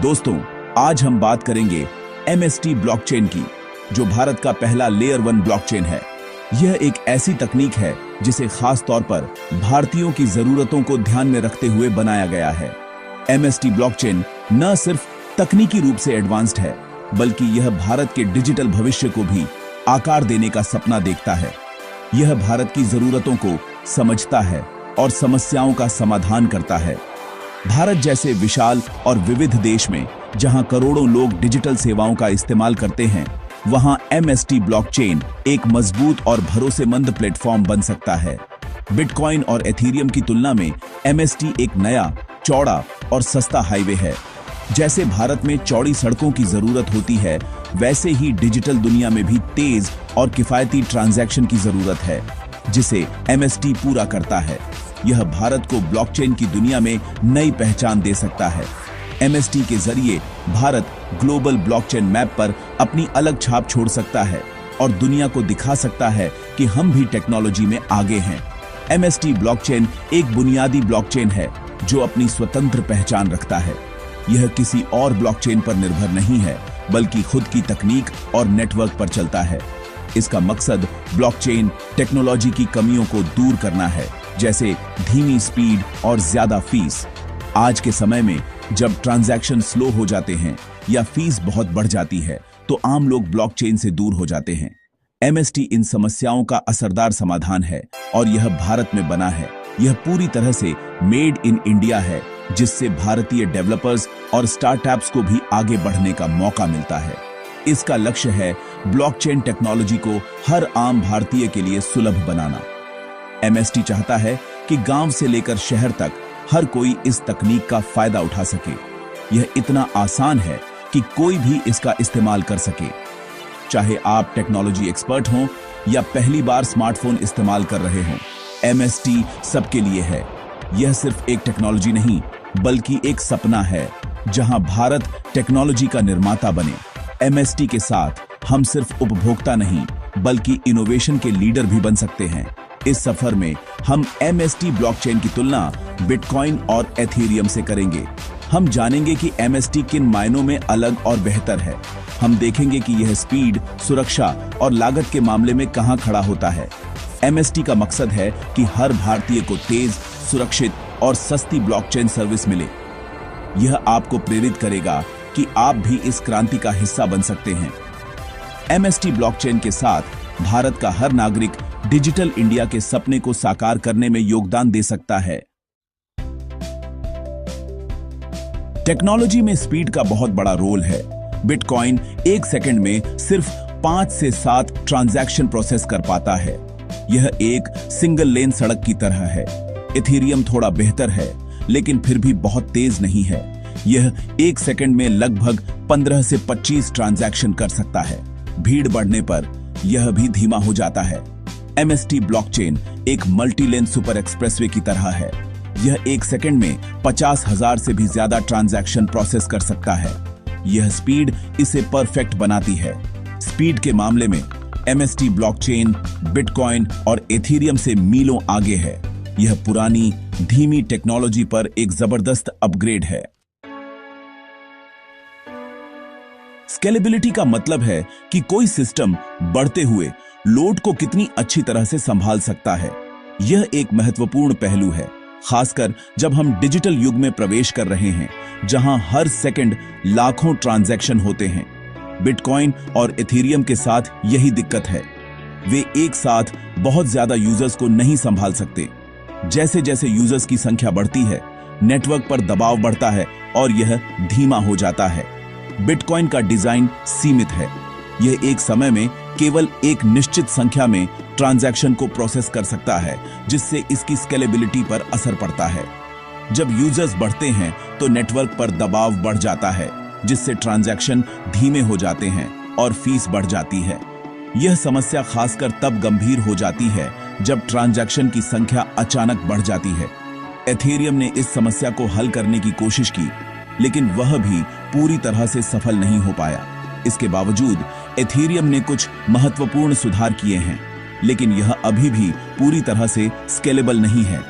दोस्तों, आज हम बात करेंगे MST ब्लॉकचेन की, जो भारत का पहला लेयर 1 ब्लॉकचेन है। यह एक ऐसी तकनीक है जिसे खास तौर पर भारतीयों की जरूरतों को ध्यान में रखते हुए बनाया गया है। MST ब्लॉकचेन न सिर्फ तकनीकी रूप से एडवांस्ड है, बल्कि यह भारत के डिजिटल भविष्य को भी आकार देने का सपना देखता है। यह भारत की जरूरतों को समझता है और समस्याओं का समाधान करता है। भारत जैसे विशाल और विविध देश में जहां करोड़ों लोग डिजिटल सेवाओं का इस्तेमाल करते हैं, वहां MST ब्लॉकचेन एक मजबूत और भरोसेमंद प्लेटफॉर्म बन सकता है। बिटकॉइन और एथीरियम की तुलना में MST एक नया, चौड़ा और सस्ता हाईवे है। जैसे भारत में चौड़ी सड़कों की जरूरत होती है, वैसे ही डिजिटल दुनिया में भी तेज और किफायती ट्रांजैक्शन की जरूरत है, जिसे MST पूरा करता है। यह भारत को ब्लॉकचेन की दुनिया में नई पहचान दे सकता है। MST के जरिए भारत ग्लोबल ब्लॉकचेन मैप पर अपनी अलग छाप छोड़ सकता है और दुनिया को दिखा सकता है कि हम भी टेक्नोलॉजी में आगे हैं। MST ब्लॉकचेन एक बुनियादी ब्लॉकचेन है जो अपनी स्वतंत्र पहचान रखता है। यह किसी और ब्लॉकचेन पर निर्भर नहीं है, बल्कि खुद की तकनीक और नेटवर्क पर चलता है। इसका मकसद ब्लॉकचेन टेक्नोलॉजी की कमियों को दूर करना है, जैसे धीमी स्पीड और ज्यादा फीस। आज के समय में जब ट्रांजैक्शन स्लो हो जाते हैं या फीस बहुत बढ़ जाती है, तो आम लोग ब्लॉकचेन से दूर हो जाते हैं। MST इन समस्याओं का असरदार समाधान है और यह भारत में बना है। यह पूरी तरह से मेड इन इंडिया है, जिससे भारतीय डेवलपर्स और स्टार्टअप्स को भी आगे बढ़ने का मौका मिलता है। इसका लक्ष्य है ब्लॉकचेन टेक्नोलॉजी को हर आम भारतीय के लिए सुलभ बनाना। MST चाहता है कि गांव से लेकर शहर तक हर कोई इस तकनीक का फायदा उठा सके। यह इतना आसान है कि कोई भी इसका इस्तेमाल कर सके। चाहे आप टेक्नोलॉजी एक्सपर्ट हों या पहली बार स्मार्टफोन इस्तेमाल कर रहे हों, MST सबके लिए है। यह सिर्फ एक टेक्नोलॉजी नहीं, बल्कि एक सपना है जहां भारत टेक्नोलॉजी का निर्माता बने। MST के साथ हम सिर्फ उपभोक्ता नहीं, बल्कि इनोवेशन के लीडर भी बन सकते हैं। इस सफर में हम MST ब्लॉकचेन की तुलना बिटकॉइन और एथीरियम से करेंगे। हम जानेंगे कि MST किन मायनों में अलग और बेहतर है। हम देखेंगे कि यह स्पीड, सुरक्षा और लागत के मामले में कहां खड़ा होता है। MST का मकसद है कि हर भारतीय को तेज, सुरक्षित और सस्ती ब्लॉकचेन सर्विस मिले। यह आपको प्रेरित करेगा कि आप भी इस क्रांति का हिस्सा बन सकते हैं। MST ब्लॉकचेन के साथ भारत का हर नागरिक डिजिटल इंडिया के सपने को साकार करने में योगदान दे सकता है। टेक्नोलॉजी में स्पीड का बहुत बड़ा रोल है। बिटकॉइन एक सेकंड में सिर्फ 5 से 7 ट्रांजैक्शन प्रोसेस कर पाता है। यह एक सिंगल लेन सड़क की तरह है। एथीरियम थोड़ा बेहतर है, लेकिन फिर भी बहुत तेज नहीं है। यह एक सेकंड में लगभग 15 से 25 ट्रांजैक्शन कर सकता है। भीड़ बढ़ने पर यह भी धीमा हो जाता है। MST ब्लॉकचेन एक मल्टीलेन सुपर एक्सप्रेसवे की तरह है। यह एक सेकंड में 50,000 से भी ज्यादा ट्रांजैक्शन प्रोसेस कर सकता है। यह स्पीड इसे परफेक्ट बनाती है। स्पीड के मामले में MST ब्लॉकचेन बिटकॉइन और एथीरियम से मीलों आगे है। यह पुरानी, धीमी टेक्नोलॉजी पर एक जबरदस्त अपग्रेड है। स्केलेबिलिटी का मतलब है कि कोई सिस्टम बढ़ते हुए लोड को कितनी अच्छी तरह से संभाल सकता है। यह एक महत्वपूर्ण पहलू है, खासकर जब हम डिजिटल युग में प्रवेश कर रहे हैं, जहां हर सेकंड लाखों ट्रांजैक्शन होते हैं। बिटकॉइन और एथीरियम के साथ यही दिक्कत है। वे एक साथ बहुत ज्यादा यूजर्स को नहीं संभाल सकते। जैसे जैसे यूजर्स की संख्या बढ़ती है, नेटवर्क पर दबाव बढ़ता है और यह धीमा हो जाता है। बिटकॉइन का डिजाइन सीमित है। यह एक समय में केवल एक निश्चित संख्या में ट्रांजैक्शन को प्रोसेस कर सकता है, जिससे इसकी स्केलेबिलिटी पर असर पड़ता है। जब यूजर्स बढ़ते हैं तो नेटवर्क पर दबाव बढ़ जाता है, जिससे ट्रांजैक्शन धीमे हो जाते हैं और फीस बढ़ जाती है। यह समस्या खासकर तब गंभीर हो जाती है जब ट्रांजैक्शन की संख्या अचानक बढ़ जाती है। एथीरियम ने इस समस्या को हल करने की कोशिश की, लेकिन वह भी पूरी तरह से सफल नहीं हो पाया। इसके बावजूद एथीरियम ने कुछ महत्वपूर्ण सुधार किए हैं, लेकिन यह अभी भी पूरी तरह से स्केलेबल नहीं है।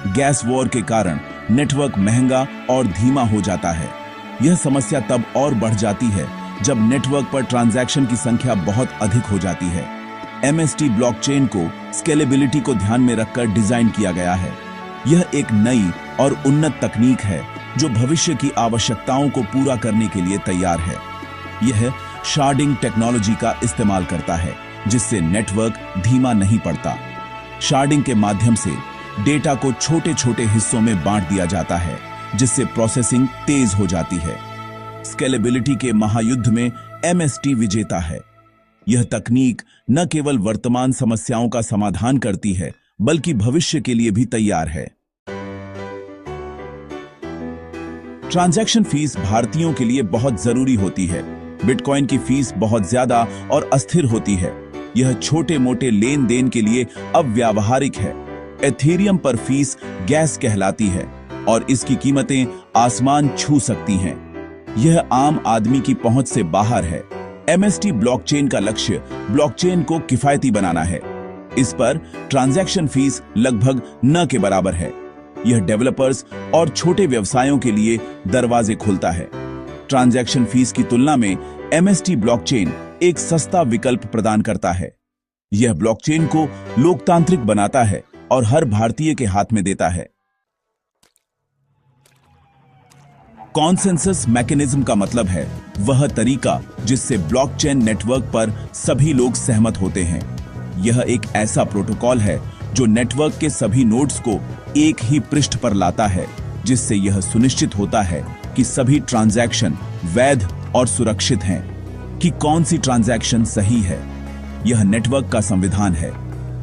गैस वॉर के कारण नेटवर्क महंगा और धीमा हो जाता है। यह समस्या तब और बढ़ जाती है जब नेटवर्क पर ट्रांजैक्शन की संख्या बहुत अधिक हो जाती है। MST ब्लॉकचेन को स्केलेबिलिटी को ध्यान में रखकर डिजाइन किया गया है। यह एक नई और उन्नत तकनीक है जो भविष्य की आवश्यकताओं को पूरा करने के लिए तैयार है। यह शार्डिंग टेक्नोलॉजी का इस्तेमाल करता है जिससे नेटवर्क धीमा नहीं पड़ता। शार्डिंग के माध्यम से डेटा को छोटे छोटे हिस्सों में बांट दिया जाता है जिससे प्रोसेसिंग तेज हो जाती है। स्केलेबिलिटी के महायुद्ध में MST विजेता है। यह तकनीक न केवल वर्तमान समस्याओं का समाधान करती है बल्कि भविष्य के लिए भी तैयार है। ट्रांजैक्शन फीस भारतीयों के लिए बहुत जरूरी होती है। बिटकॉइन की फीस बहुत ज्यादा और अस्थिर होती है। यह छोटे मोटे लेन देन के लिए अव्यावहारिक है। एथेरियम पर फीस गैस कहलाती है और इसकी कीमतें आसमान छू सकती हैं। यह आम आदमी की पहुंच से बाहर है। MST ब्लॉकचेन का लक्ष्य ब्लॉकचेन को किफायती बनाना है। इस पर ट्रांजैक्शन फीस लगभग न के बराबर है। यह डेवलपर्स और छोटे व्यवसायों के लिए दरवाजे खोलता है। ट्रांजैक्शन फीस की तुलना में MST ब्लॉकचेन एक सस्ता विकल्प प्रदान करता है। यह ब्लॉकचेन को लोकतांत्रिक बनाता है और हर भारतीय के हाथ में देता है। कॉन्सेंसस मैकेनिज्म का मतलब है वह तरीका जिससे ब्लॉकचेन नेटवर्क पर सभी लोग सहमत होते हैं। यह एक ऐसा प्रोटोकॉल है जो नेटवर्क के सभी नोड्स को एक ही पृष्ठ पर लाता है, जिससे यह सुनिश्चित होता है कि सभी ट्रांजैक्शन वैध और सुरक्षित हैं। कि कौन सी ट्रांजैक्शन सही है, यह नेटवर्क का संविधान है।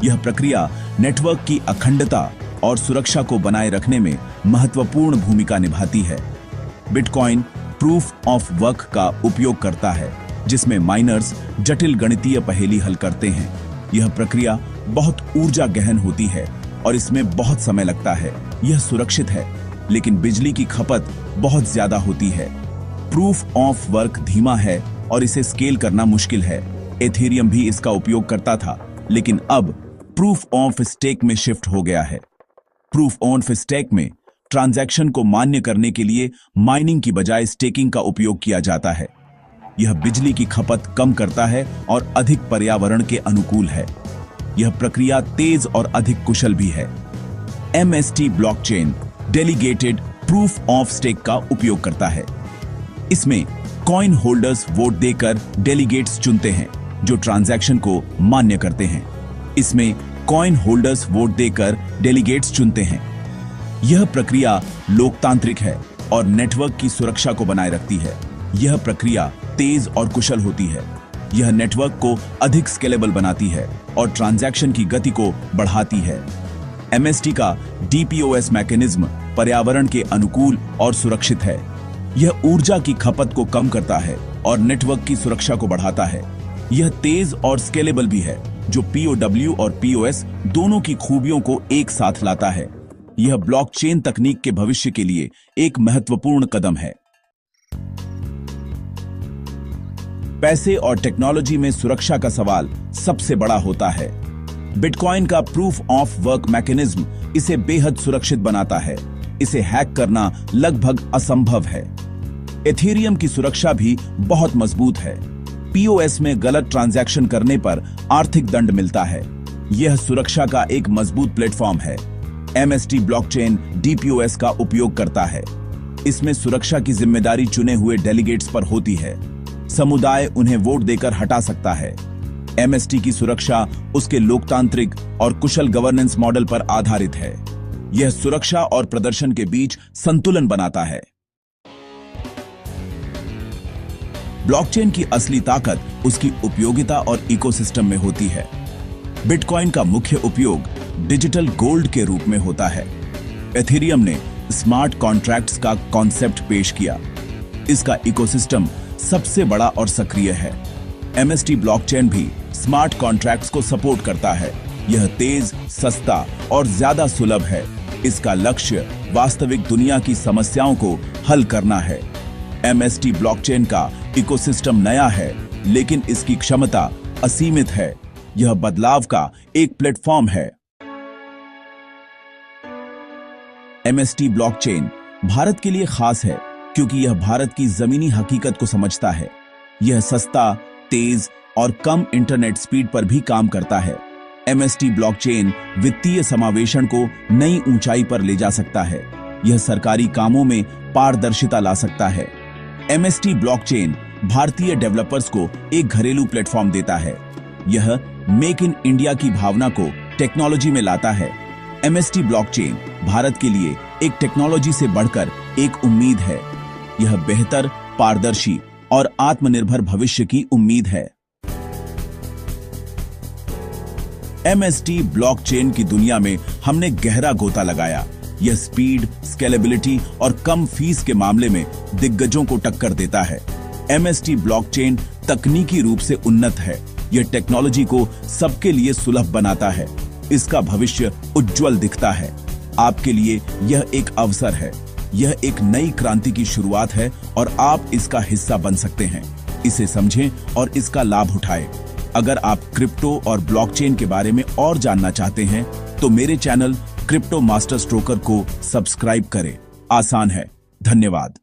यह प्रक्रिया नेटवर्क की अखंडता और सुरक्षा को बनाए रखने में महत्वपूर्ण भूमिका निभाती है। बिटकॉइन प्रूफ ऑफ वर्क का उपयोग करता है जिसमें माइनर्स जटिल गणितीय पहेली हल करते हैं। यह प्रक्रिया बहुत ऊर्जा गहन होती है और इसमें बहुत समय लगता है। यह सुरक्षित है लेकिन बिजली की खपत बहुत ज्यादा होती है। प्रूफ ऑफ वर्क धीमा है और इसे स्केल करना मुश्किल है। एथेरियम भी इसका उपयोग करता था लेकिन अब प्रूफ ऑफ स्टेक में शिफ्ट हो गया है। प्रूफ ऑफ स्टेक में ट्रांजैक्शन को मान्य करने के लिए माइनिंग की बजाय स्टेकिंग का उपयोग किया जाता है। यह बिजली की खपत कम करता है और अधिक पर्यावरण के अनुकूल है। यह प्रक्रिया तेज और अधिक कुशल भी है। MST blockchain delegated proof of stake का उपयोग करता है। इसमें कॉइन होल्डर्स वोट देकर डेलीगेट्स चुनते हैं जो ट्रांजैक्शन को मान्य करते हैं। इसमें कॉइन होल्डर्स वोट देकर डेलीगेट्स चुनते हैं। यह प्रक्रिया लोकतांत्रिक है और नेटवर्क की सुरक्षा को बनाए रखती है। यह प्रक्रिया तेज और कुशल होती है। यह नेटवर्क को अधिक स्केलेबल बनाती है और ट्रांजैक्शन की गति को बढ़ाती है। MST का DPoS मैकेनिज्म पर्यावरण के अनुकूल और सुरक्षित है। यह ऊर्जा की खपत को कम करता है और नेटवर्क की सुरक्षा को बढ़ाता है। यह तेज और स्केलेबल भी है जो POW और POS दोनों की खूबियों को एक साथ लाता है। यह ब्लॉकचेन तकनीक के भविष्य के लिए एक महत्वपूर्ण कदम है। पैसे और टेक्नोलॉजी में सुरक्षा का सवाल सबसे बड़ा होता है। बिटकॉइन का प्रूफ ऑफ वर्क मैकेनिज्म इसे बेहद सुरक्षित बनाता है। इसे हैक करना लगभग असंभव है। एथेरियम की सुरक्षा भी बहुत मजबूत है। POS में गलत ट्रांजैक्शन करने पर आर्थिक दंड मिलता है। यह सुरक्षा का एक मजबूत प्लेटफॉर्म है। MST ब्लॉकचेन DPoS का उपयोग करता है। इसमें सुरक्षा की जिम्मेदारी चुने हुए डेलीगेट्स पर होती है। समुदाय उन्हें वोट देकर हटा सकता है। MST की सुरक्षा उसके लोकतांत्रिक और कुशल गवर्नेंस मॉडल पर आधारित है। यह सुरक्षा और प्रदर्शन के बीच संतुलन बनाता है। ब्लॉकचेन की असली ताकत उसकी उपयोगिता और इकोसिस्टम में होती है। बिटकॉइन का मुख्य उपयोग डिजिटल गोल्ड के रूप में होता है। एथेरियम ने स्मार्ट कॉन्ट्रैक्ट्स का कॉन्सेप्ट पेश किया। इसका इकोसिस्टम सबसे बड़ा और सक्रिय है। MST ब्लॉकचेन भी स्मार्ट कॉन्ट्रैक्ट्स को सपोर्ट करता है। यह तेज, सस्ता और ज्यादा सुलभ है। इसका लक्ष्य वास्तविक दुनिया की समस्याओं को हल करना है। MST ब्लॉकचेन का इकोसिस्टम नया है लेकिन इसकी क्षमता असीमित है। यह बदलाव का एक प्लेटफॉर्म है। MST ब्लॉकचेन भारत के लिए खास है क्योंकि यह भारत की जमीनी हकीकत को समझता है। यह सस्ता, तेज और कम इंटरनेट स्पीड पर भी काम करता है। MST ब्लॉकचेन वित्तीय समावेशन को नई ऊंचाई पर ले जा सकता है। यह सरकारी कामों में पारदर्शिता ला सकता है। MST ब्लॉकचेन भारतीय डेवलपर्स को एक घरेलू प्लेटफॉर्म देता है। यह मेक इन इंडिया की भावना को टेक्नोलॉजी में लाता है। MST ब्लॉकचेन भारत के लिए एक टेक्नोलॉजी से बढ़कर एक उम्मीद है। यह बेहतर, पारदर्शी और आत्मनिर्भर भविष्य की उम्मीद है। MST ब्लॉकचेन की दुनिया में हमने गहरा गोता लगाया। यह स्पीड, स्केलेबिलिटी और कम फीस के मामले में दिग्गजों को टक्कर देता है। MST ब्लॉकचेन तकनीकी रूप से उन्नत है। यह टेक्नोलॉजी को सबके लिए सुलभ बनाता है। इसका भविष्य उज्जवल दिखता है। आपके लिए यह एक अवसर है। यह एक नई क्रांति की शुरुआत है और आप इसका हिस्सा बन सकते हैं। इसे समझें और इसका लाभ उठाएं। अगर आप क्रिप्टो और ब्लॉकचेन के बारे में और जानना चाहते हैं तो मेरे चैनल क्रिप्टो मास्टर स्ट्रोकर को सब्सक्राइब करें। आसान है। धन्यवाद।